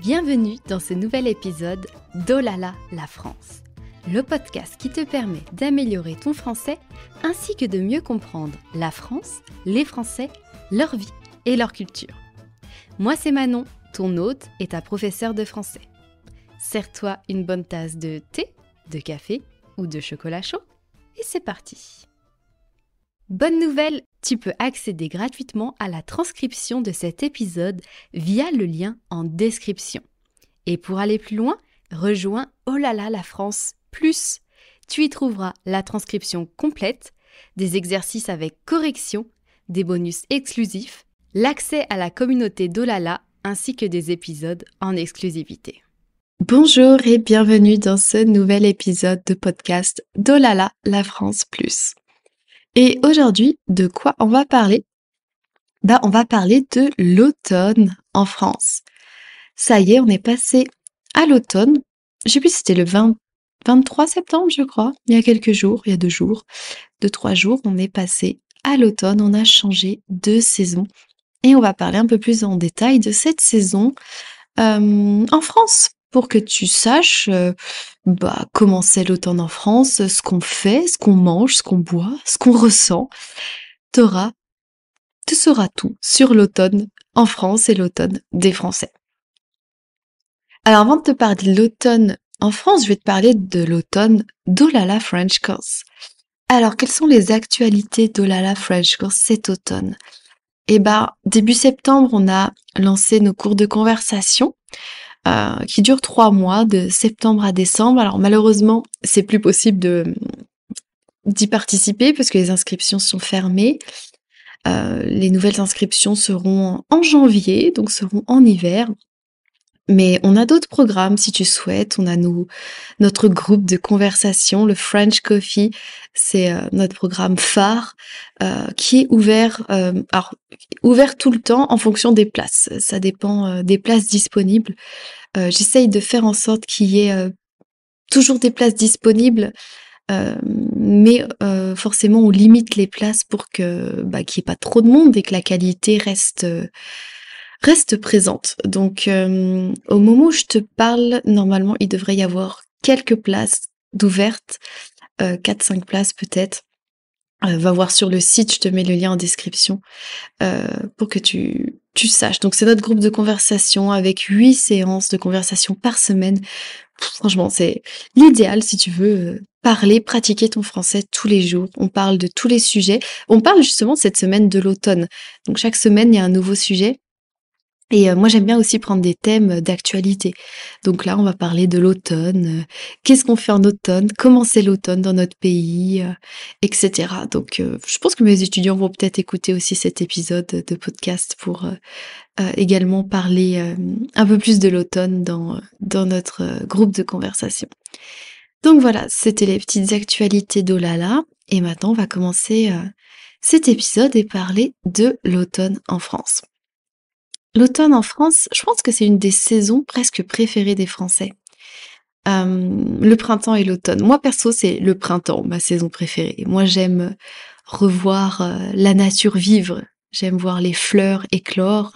Bienvenue dans ce nouvel épisode d'Olala la France, le podcast qui te permet d'améliorer ton français ainsi que de mieux comprendre la France, les Français, leur vie et leur culture. Moi c'est Manon, ton hôte et ta professeure de français. Sers-toi une bonne tasse de thé, de café ou de chocolat chaud et c'est parti. Bonne nouvelle, tu peux accéder gratuitement à la transcription de cet épisode via le lien en description. Et pour aller plus loin, rejoins Olala la France Plus. Tu y trouveras la transcription complète, des exercices avec correction, des bonus exclusifs, l'accès à la communauté d'Olala ainsi que des épisodes en exclusivité. Bonjour et bienvenue dans ce nouvel épisode de podcast d'Olala la France Plus. Et aujourd'hui, de quoi on va parler ? On va parler de l'automne en France. Ça y est, on est passé à l'automne. Je sais plus si c'était le 23 septembre, je crois. Il y a quelques jours, il y a 2 jours, 2-3 jours, on est passé à l'automne. On a changé de saison. Et on va parler un peu plus en détail de cette saison en France. Pour que tu saches comment c'est l'automne en France, ce qu'on fait, ce qu'on mange, ce qu'on boit, ce qu'on ressent. Tu sauras tout sur l'automne en France et l'automne des Français. Alors avant de te parler de l'automne en France, je vais te parler de l'automne d'Olala French Course. Alors quelles sont les actualités d'Olala French Course cet automne ? Début septembre, on a lancé nos cours de conversation qui durent 3 mois, de septembre à décembre. Alors malheureusement, c'est plus possible d'y participer parce que les inscriptions sont fermées. Les nouvelles inscriptions seront en janvier, donc seront en hiver. Mais on a d'autres programmes si tu souhaites. On a notre groupe de conversation, le French Coffee. C'est notre programme phare qui est ouvert, ouvert tout le temps en fonction des places. Ça dépend des places disponibles. J'essaye de faire en sorte qu'il y ait toujours des places disponibles, mais forcément on limite les places pour qu'il n'y ait pas trop de monde et que la qualité reste présente. Donc au moment où je te parle, normalement il devrait y avoir quelques places d'ouvertes, 4-5 places peut-être. Va voir sur le site, je te mets le lien en description pour que tu saches. Donc c'est notre groupe de conversation avec 8 séances de conversation par semaine. Franchement, c'est l'idéal si tu veux parler, pratiquer ton français tous les jours. On parle de tous les sujets. On parle justement cette semaine de l'automne. Donc chaque semaine, il y a un nouveau sujet. Et moi, j'aime bien aussi prendre des thèmes d'actualité. Donc là, on va parler de l'automne. Qu'est-ce qu'on fait en automne ? Comment c'est l'automne dans notre pays, etc. Donc, je pense que mes étudiants vont peut-être écouter aussi cet épisode de podcast pour également parler un peu plus de l'automne dans notre groupe de conversation. Donc voilà, c'était les petites actualités d'Olala. Et maintenant, on va commencer cet épisode et parler de l'automne en France. L'automne en France, je pense que c'est une des saisons presque préférées des Français. Le printemps et l'automne. Moi, perso, c'est le printemps, ma saison préférée. Moi, j'aime revoir la nature vivre. J'aime voir les fleurs éclore.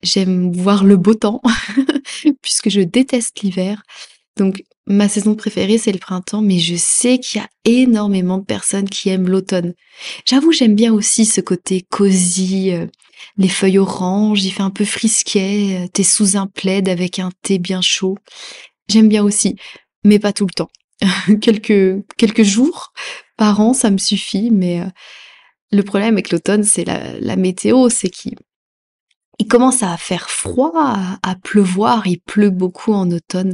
J'aime voir le beau temps, puisque je déteste l'hiver. Donc, ma saison préférée, c'est le printemps, mais je sais qu'il y a énormément de personnes qui aiment l'automne. J'avoue, j'aime bien aussi ce côté cosy, les feuilles oranges, il fait un peu frisquet, t'es sous un plaid avec un thé bien chaud. J'aime bien aussi, mais pas tout le temps. quelques jours par an, ça me suffit, mais le problème avec l'automne, c'est la météo, c'est qu'il commence à faire froid, à pleuvoir, il pleut beaucoup en automne.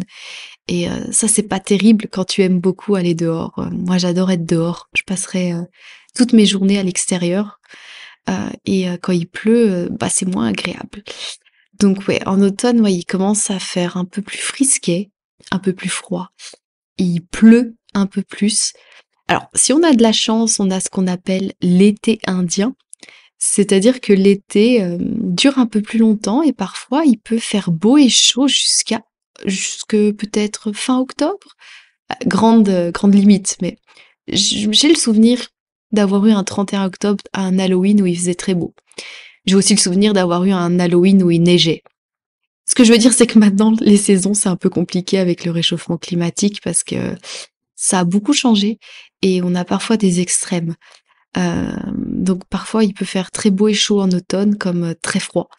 Et ça, c'est pas terrible quand tu aimes beaucoup aller dehors. Moi, j'adore être dehors. Je passerai toutes mes journées à l'extérieur. Et quand il pleut, c'est moins agréable. Donc ouais, en automne, il commence à faire un peu plus frisquet, un peu plus froid. Il pleut un peu plus. Alors, si on a de la chance, on a ce qu'on appelle l'été indien. C'est-à-dire que l'été dure un peu plus longtemps et parfois il peut faire beau et chaud jusque peut-être fin octobre. Grande limite, mais j'ai le souvenir d'avoir eu un 31 octobre à un Halloween où il faisait très beau. J'ai aussi le souvenir d'avoir eu un Halloween où il neigeait. Ce que je veux dire, c'est que maintenant, les saisons, c'est un peu compliqué avec le réchauffement climatique parce que ça a beaucoup changé et on a parfois des extrêmes. Donc parfois, il peut faire très beau et chaud en automne comme très froid.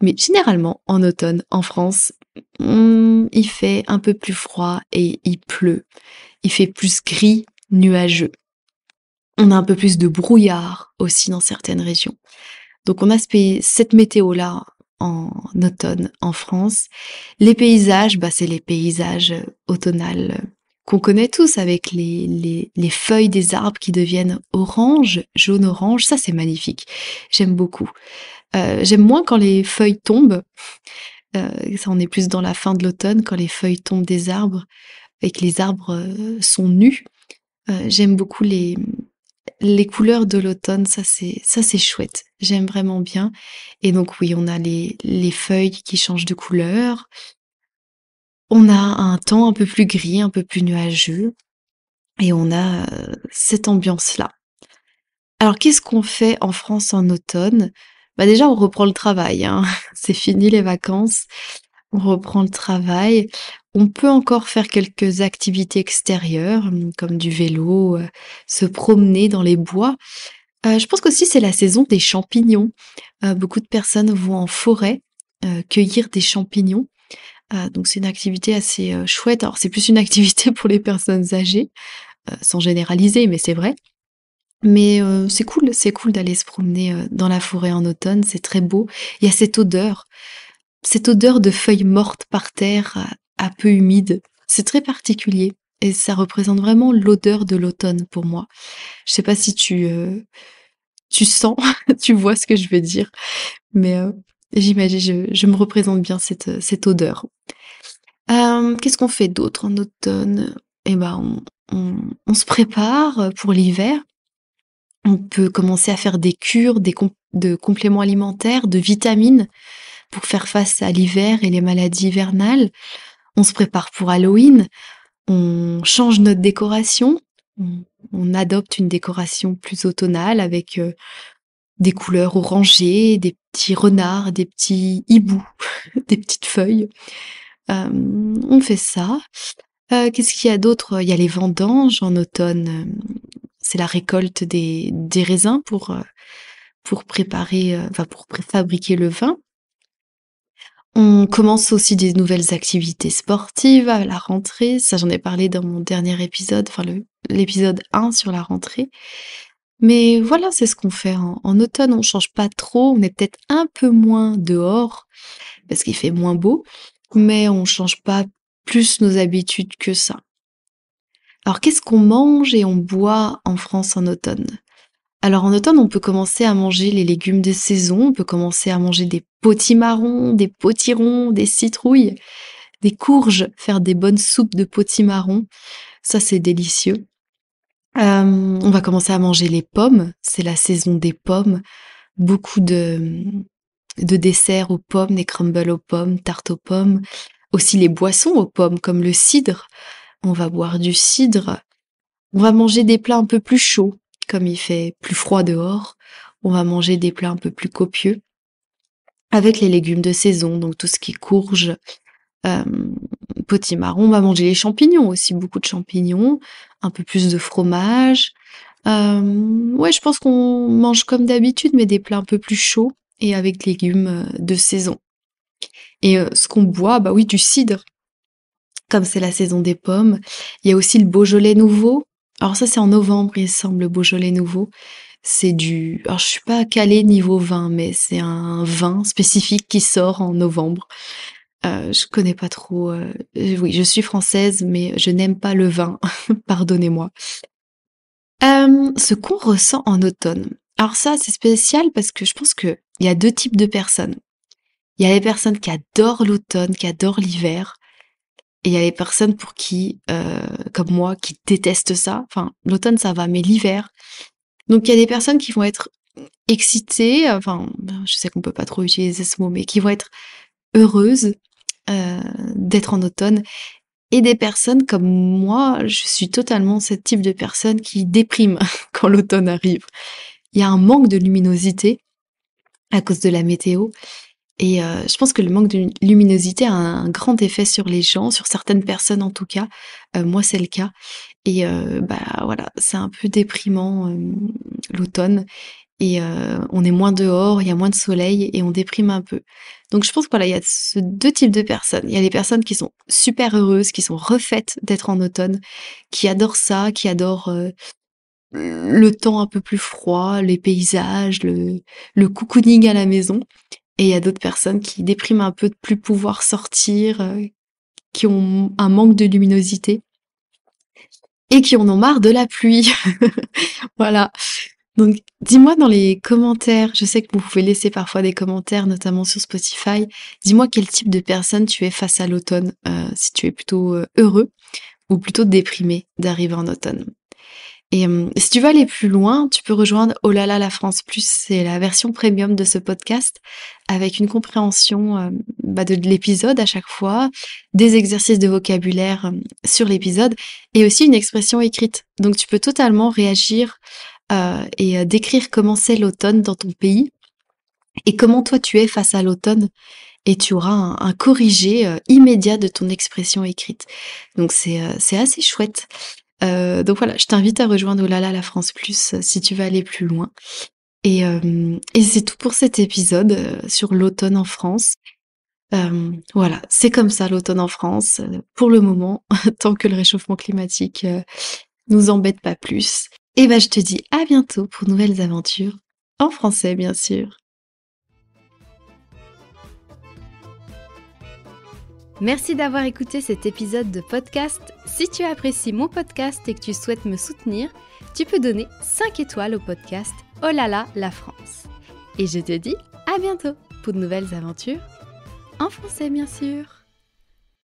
Mais généralement, en automne, en France, il fait un peu plus froid et il pleut. Il fait plus gris, nuageux. On a un peu plus de brouillard aussi dans certaines régions. Donc on a cette météo-là en automne en France. Les paysages, bah, c'est les paysages automnals qu'on connaît tous avec les feuilles des arbres qui deviennent orange, jaune-orange. Ça, c'est magnifique. J'aime beaucoup. J'aime moins quand les feuilles tombent. Ça, on est plus dans la fin de l'automne, quand les feuilles tombent des arbres et que les arbres sont nus. J'aime beaucoup les couleurs de l'automne, ça c'est chouette. J'aime vraiment bien. Et donc oui, on a les feuilles qui changent de couleur. On a un temps un peu plus gris, un peu plus nuageux. Et on a cette ambiance-là. Alors qu'est-ce qu'on fait en France en automne? Bah déjà, on reprend le travail, hein. C'est fini les vacances. On reprend le travail. On peut encore faire quelques activités extérieures, comme du vélo, se promener dans les bois. Je pense qu'aussi c'est la saison des champignons. Beaucoup de personnes vont en forêt, cueillir des champignons. Donc c'est une activité assez, chouette. Alors c'est plus une activité pour les personnes âgées, sans généraliser, mais c'est vrai. Mais c'est cool d'aller se promener, dans la forêt en automne, c'est très beau. Il y a cette odeur de feuilles mortes par terre, un peu humide. C'est très particulier et ça représente vraiment l'odeur de l'automne pour moi. Je sais pas si tu sens, tu vois ce que je veux dire, mais j'imagine, je me représente bien cette odeur. Qu'est-ce qu'on fait d'autre en automne? Eh ben, on se prépare pour l'hiver. On peut commencer à faire des cures, de compléments alimentaires, de vitamines pour faire face à l'hiver et les maladies hivernales. On se prépare pour Halloween. On change notre décoration. On adopte une décoration plus automnale avec des couleurs orangées, des petits renards, des petits hiboux, des petites feuilles. On fait ça. Qu'est-ce qu'il y a d'autre? Il y a les vendanges en automne. C'est la récolte des raisins pour préparer, pour fabriquer le vin. On commence aussi des nouvelles activités sportives à la rentrée. Ça, j'en ai parlé dans mon dernier épisode, l'épisode 1 sur la rentrée. Mais voilà, c'est ce qu'on fait en automne. On change pas trop. On est peut-être un peu moins dehors parce qu'il fait moins beau, mais on change pas plus nos habitudes que ça. Alors, qu'est-ce qu'on mange et on boit en France en automne? Alors, en automne, on peut commencer à manger les légumes de saison. On peut commencer à manger des potimarrons, des potirons, des citrouilles, des courges, faire des bonnes soupes de potimarron. Ça, c'est délicieux. On va commencer à manger les pommes. C'est la saison des pommes. Beaucoup de desserts aux pommes, des crumbles aux pommes, tartes aux pommes. Aussi les boissons aux pommes, comme le cidre. On va boire du cidre. On va manger des plats un peu plus chauds, comme il fait plus froid dehors. On va manger des plats un peu plus copieux, avec les légumes de saison, donc tout ce qui est courge, euh, potimarron. On va manger les champignons aussi, beaucoup de champignons, un peu plus de fromage. Ouais, je pense qu'on mange comme d'habitude, mais des plats un peu plus chauds et avec légumes de saison. Et ce qu'on boit, bah oui, du cidre, comme c'est la saison des pommes. Il y a aussi le Beaujolais nouveau. Alors ça, c'est en novembre, il semble, le Beaujolais nouveau. C'est du... Alors je suis pas calée niveau vin, mais c'est un vin spécifique qui sort en novembre. Je connais pas trop... Oui, je suis française, mais je n'aime pas le vin. Pardonnez-moi. Ce qu'on ressent en automne. Alors ça, c'est spécial parce que je pense que il y a deux types de personnes. Il y a les personnes qui adorent l'automne, qui adorent l'hiver. Et il y a les personnes pour qui, comme moi, qui détestent ça. Enfin, l'automne, ça va, mais l'hiver. Donc, il y a des personnes qui vont être excitées, enfin, je sais qu'on peut pas trop utiliser ce mot, mais qui vont être heureuses d'être en automne. Et des personnes comme moi, je suis totalement ce type de personne qui déprime quand l'automne arrive. Il y a un manque de luminosité à cause de la météo. Et je pense que le manque de luminosité a un grand effet sur les gens, sur certaines personnes en tout cas. Moi, c'est le cas. Et voilà, c'est un peu déprimant, l'automne. Et on est moins dehors, il y a moins de soleil et on déprime un peu. Donc je pense que voilà, il y a ce 2 types de personnes. Il y a les personnes qui sont super heureuses, qui sont refaites d'être en automne, qui adorent ça, qui adorent, le temps un peu plus froid, les paysages, le cocooning à la maison. Et il y a d'autres personnes qui dépriment un peu de plus pouvoir sortir, qui ont un manque de luminosité et qui en ont marre de la pluie. Voilà. Donc, dis-moi dans les commentaires, je sais que vous pouvez laisser parfois des commentaires, notamment sur Spotify. Dis-moi quel type de personne tu es face à l'automne, si tu es plutôt heureux ou plutôt déprimé d'arriver en automne. Et si tu veux aller plus loin, tu peux rejoindre Oh là là la France Plus, c'est la version premium de ce podcast, avec une compréhension de l'épisode à chaque fois, des exercices de vocabulaire sur l'épisode, et aussi une expression écrite. Donc tu peux totalement réagir et décrire comment c'est l'automne dans ton pays, et comment toi tu es face à l'automne, et tu auras un corrigé immédiat de ton expression écrite. Donc c'est assez chouette. Donc voilà, je t'invite à rejoindre Oh là là la France Plus si tu veux aller plus loin. Et c'est tout pour cet épisode sur l'automne en France. Voilà, c'est comme ça l'automne en France pour le moment, tant que le réchauffement climatique nous embête pas plus. Et je te dis à bientôt pour de nouvelles aventures, en français bien sûr. Merci d'avoir écouté cet épisode de podcast. Si tu apprécies mon podcast et que tu souhaites me soutenir, tu peux donner 5 étoiles au podcast Oh là là la France. Et je te dis à bientôt pour de nouvelles aventures, en français bien sûr.